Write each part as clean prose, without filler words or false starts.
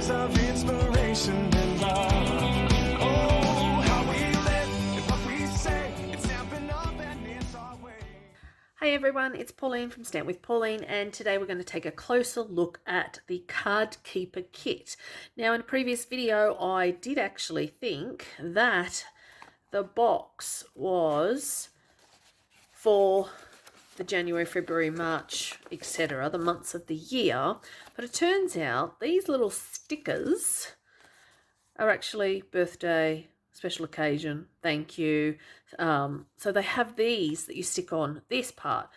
words of inspiration and love. Oh, how we live and what we say, it's Stampin' Up and it's our way. Hey everyone, it's Pauline from Stamp with Pauline, and today we're going to take a closer look at the Card Keeper kit. Now, in a previous video, I did actually think that the box was for the January, February, March, etc., the months of the year, but it turns out these little stickers are actually birthday, special occasion, thank you. So they have these that you stick on this part.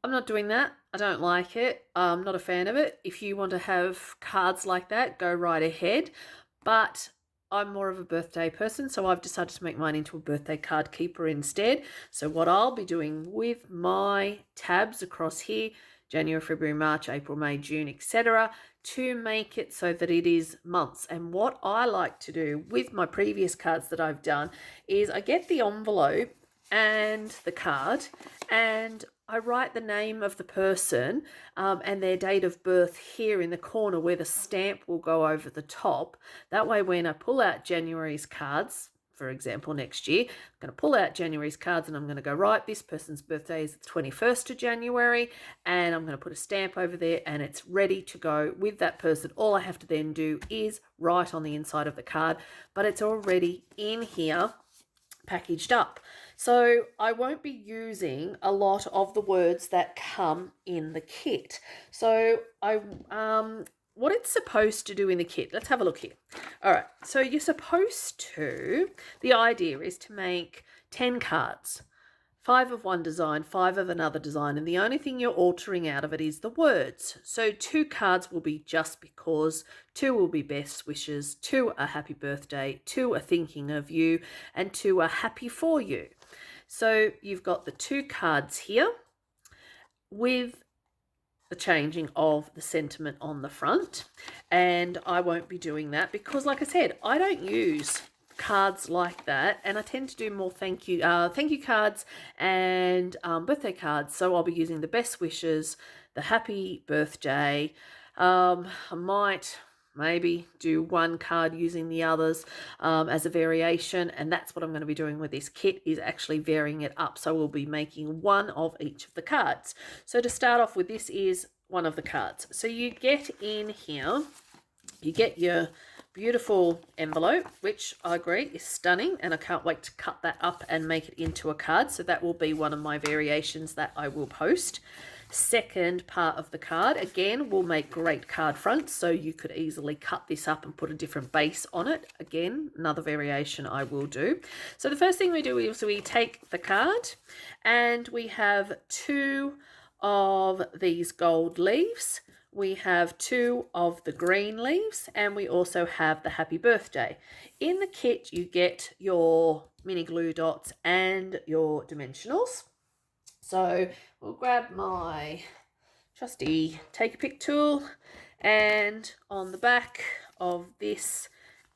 I'm not doing that. I don't like it. I'm not a fan of it. If you want to have cards like that, go right ahead. But I'm more of a birthday person, so I've decided to make mine into a birthday card keeper instead. So what I'll be doing with my tabs across here, January, February, March, April, May, June, etc., to make it so that it is months. And what I like to do with my previous cards that I've done is I get the envelope and the card and I write the name of the person and their date of birth here in the corner where the stamp will go over the top. That way when I pull out January's cards, for example, next year, I'm going to pull out January's cards and I'm going to go, right, this person's birthday is the 21st of January, and I'm going to put a stamp over there and it's ready to go with that person. All I have to then do is write on the inside of the card, but it's already in here packaged up. So I won't be using a lot of the words that come in the kit. So what it's supposed to do in the kit, let's have a look here. All right, so you're supposed to, the idea is to make 10 cards, 5 of one design, 5 of another design, and the only thing you're altering out of it is the words. So 2 cards will be just because, 2 will be best wishes, 2 are happy birthday, 2 are thinking of you, and 2 are happy for you. So you've got the 2 cards here with the changing of the sentiment on the front, and I won't be doing that because, like I said, I don't use cards like that, and I tend to do more thank you cards and birthday cards. So I'll be using the best wishes, the happy birthday. I might maybe do one card using the others as a variation, and that's what I'm going to be doing with this kit, is actually varying it up. So we'll be making one of each of the cards. So to start off with, this is one of the cards. So you get in here, you get your beautiful envelope, which I agree is stunning, and I can't wait to cut that up and make it into a card. So that will be one of my variations that I will post. Second part of the card, again, will make great card fronts, so you could easily cut this up and put a different base on it. Again, another variation I will do. So the first thing we do is we take the card and we have 2 of these gold leaves. We have 2 of the green leaves, and we also have the happy birthday. In the kit, you get your mini glue dots and your dimensionals. So we'll grab my trusty take a pick tool, and on the back of this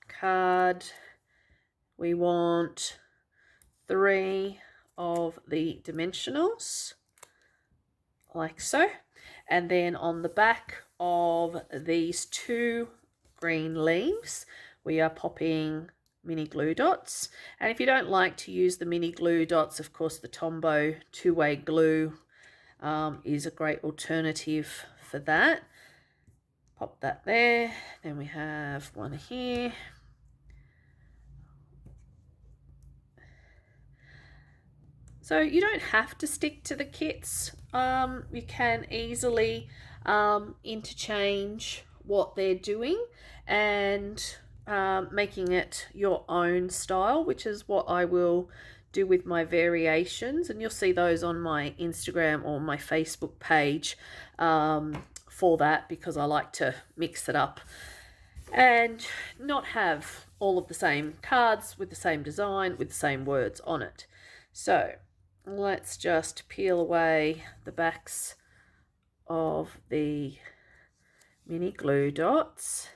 card, we want 3 of the dimensionals, like so. And then on the back of these 2 green leaves, we are popping mini glue dots. And if you don't like to use the mini glue dots, of course, the Tombow 2-way glue is a great alternative for that. Pop that there. Then we have one here. So you don't have to stick to the kits. You can easily interchange what they're doing and making it your own style, which is what I will do with my variations. And you'll see those on my Instagram or my Facebook page for that, because I like to mix it up and not have all of the same cards with the same design, with the same words on it. So let's just peel away the backs of the mini glue dots,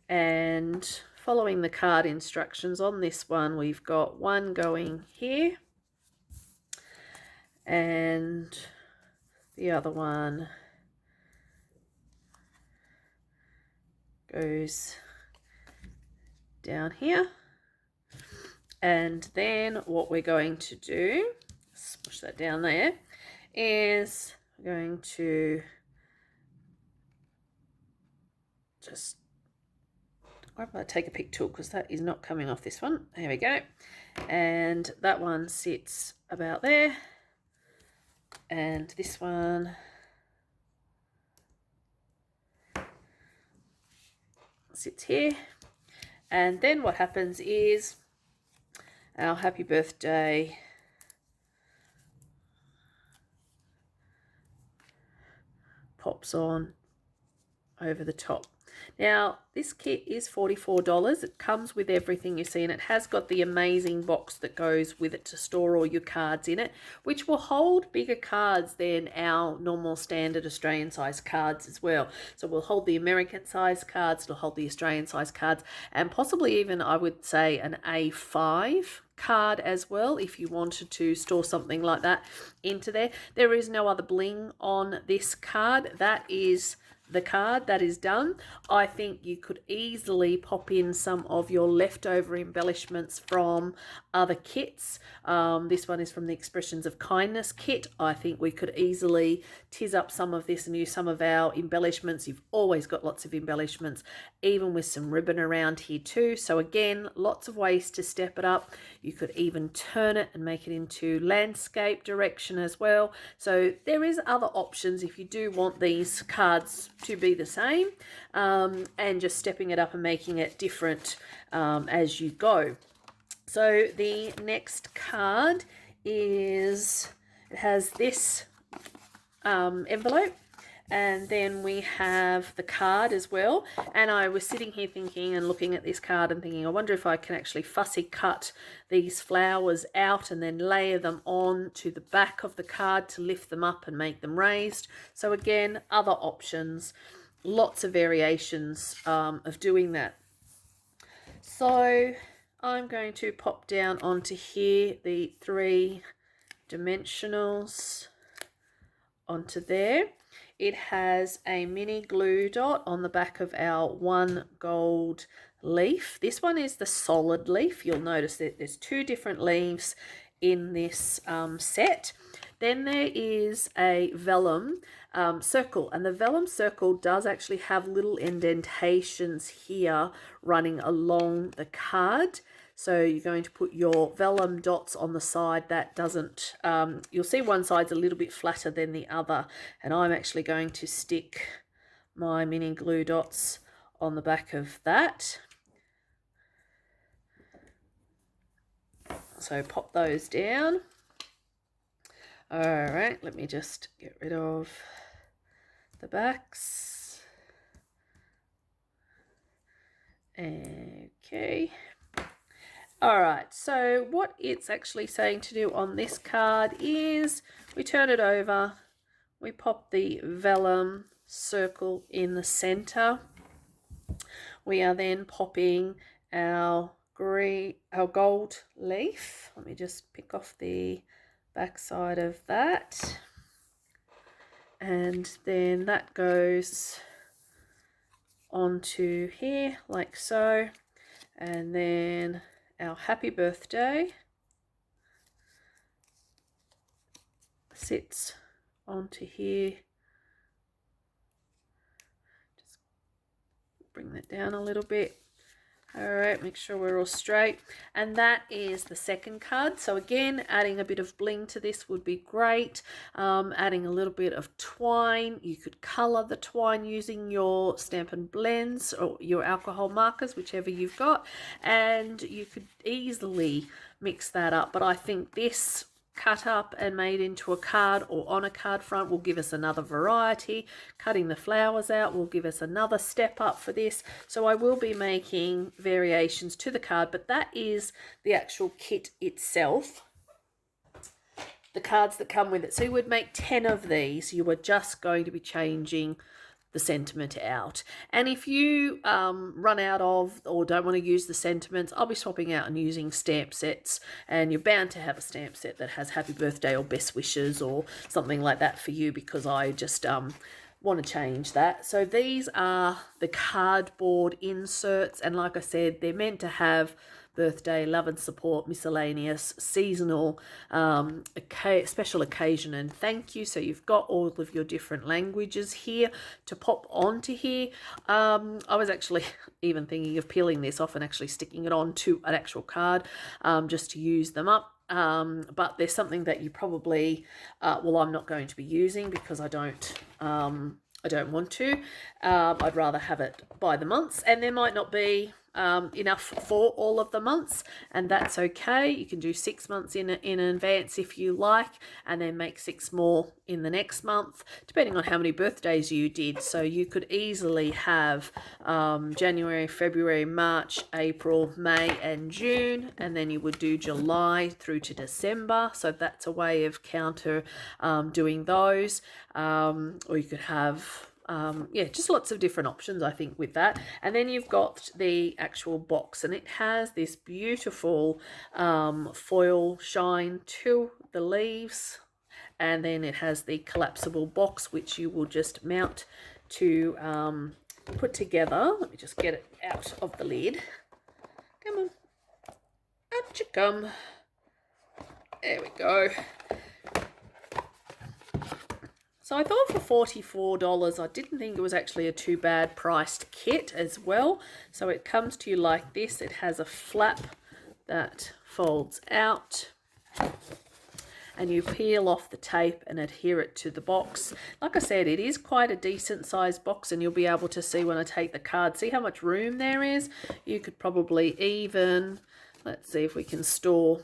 and following the card instructions on this one, we've got one going here and the other one goes down here. And then what we're going to do, push that down there, is we're going to just, I'm going to take a pick tool because that is not coming off this one. There we go. And that one sits about there. And this one sits here. And then what happens is our happy birthday pops on over the top. Now, this kit is $44. It comes with everything you see, and it has got the amazing box that goes with it to store all your cards in it, which will hold bigger cards than our normal standard Australian size cards as well. So we'll hold the American size cards, it'll hold the Australian size cards, and possibly even, I would say, an A5 card as well if you wanted to store something like that into there. There is no other bling on this card. That is the card, that is done. I think you could easily pop in some of your leftover embellishments from other kits. This one is from the Expressions of Kindness kit. I think we could easily tiz up some of this and use some of our embellishments. You've always got lots of embellishments, even with some ribbon around here too. So again, lots of ways to step it up. You could even turn it and make it into landscape direction as well. So there is other options if you do want these cards to be the same, and just stepping it up and making it different as you go. So the next card is, it has this envelope, and then we have the card as well. And I was sitting here thinking and looking at this card and thinking, I wonder if I can actually fussy cut these flowers out and then layer them on to the back of the card to lift them up and make them raised. So again, other options, lots of variations of doing that. So I'm going to pop down onto here the 3 dimensionals onto there. It has a mini glue dot on the back of our 1 gold leaf. This one is the solid leaf. You'll notice that there's 2 different leaves in this set. Then there is a vellum circle, and the vellum circle does actually have little indentations here running along the card. So you're going to put your vellum dots on the side. That doesn't, you'll see one side's a little bit flatter than the other. And I'm actually going to stick my mini glue dots on the back of that. So pop those down. All right, let me just get rid of the backs. Okay. All right, so what it's actually saying to do on this card is we turn it over, we pop the vellum circle in the center. We are then popping our gold leaf. Let me just pick off the back side of that. And then that goes onto here like so. And then our happy birthday sits onto here. Just bring that down a little bit. All right, make sure we're all straight. And that is the second card. So again, adding a bit of bling to this would be great. Adding a little bit of twine. You could color the twine using your Stampin' blends or your alcohol markers, whichever you've got. And you could easily mix that up. But I think this cut up and made into a card or on a card front will give us another variety. Cutting the flowers out will give us another step up for this. So I will be making variations to the card, but that is the actual kit itself. The cards that come with it. So you would make 10 of these. You are just going to be changing the sentiment out. And if you run out of or don't want to use the sentiments, I'll be swapping out and using stamp sets, and you're bound to have a stamp set that has happy birthday or best wishes or something like that for you, because I just want to change that. So these are the cardboard inserts, and like I said, they're meant to have birthday, love and support, miscellaneous, seasonal, special occasion and thank you. So you've got all of your different languages here to pop onto here. I was actually even thinking of peeling this off and actually sticking it onto an actual card, just to use them up. But there's something that you probably, well, I'm not going to be using because I don't want to. I'd rather have it by the months, and there might not be enough for all of the months, and that's okay. You can do 6 months in advance if you like, and then make 6 more in the next month, depending on how many birthdays you did. So you could easily have January, February, March, April, May and June, and then you would do July through to December. So that's a way of doing those. Or you could have yeah, just lots of different options, I think, with that. And then you've got the actual box, and it has this beautiful foil shine to the leaves, and then it has the collapsible box, which you will just mount to put together. Let me just get it out of the lid. Come on, up you come. There we go. So I thought for $44, I didn't think it was actually a too bad priced kit as well. So it comes to you like this. It has a flap that folds out, and you peel off the tape and adhere it to the box. Like I said, it is quite a decent sized box, and you'll be able to see when I take the card, see how much room there is. You could probably even, let's see if we can store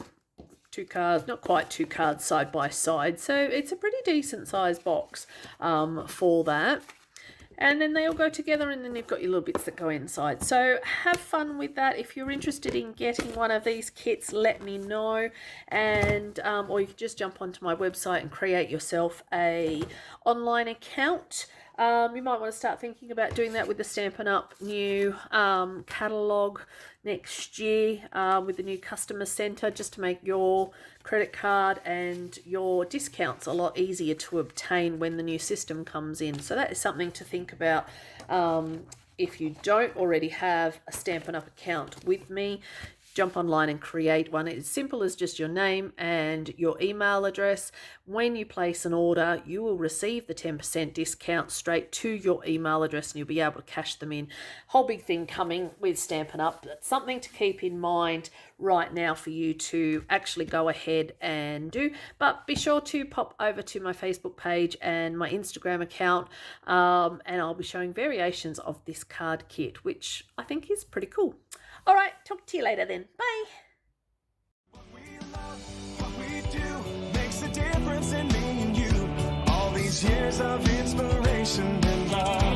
2 cards, not quite 2 cards side by side. So it's a pretty decent sized box for that. And then they all go together, and then you've got your little bits that go inside. So have fun with that. If you're interested in getting one of these kits, let me know. And or you can just jump onto my website and create yourself a online account. You might want to start thinking about doing that with the Stampin' Up! New catalogue next year with the new customer centre, just to make your credit card and your discounts a lot easier to obtain when the new system comes in. So that is something to think about. If you don't already have a Stampin' Up! Account with me, jump online and create one. It's simple as just your name and your email address. When you place an order, you will receive the 10% discount straight to your email address, and you'll be able to cash them in. Whole big thing coming with Stampin' Up! That's something to keep in mind right now for you to actually go ahead and do. But be sure to pop over to my Facebook page and my Instagram account, and I'll be showing variations of this card kit, which I think is pretty cool. All right, talk to you later then. Bye. What we love, what we do, makes a difference in me and you. All these years of inspiration and love.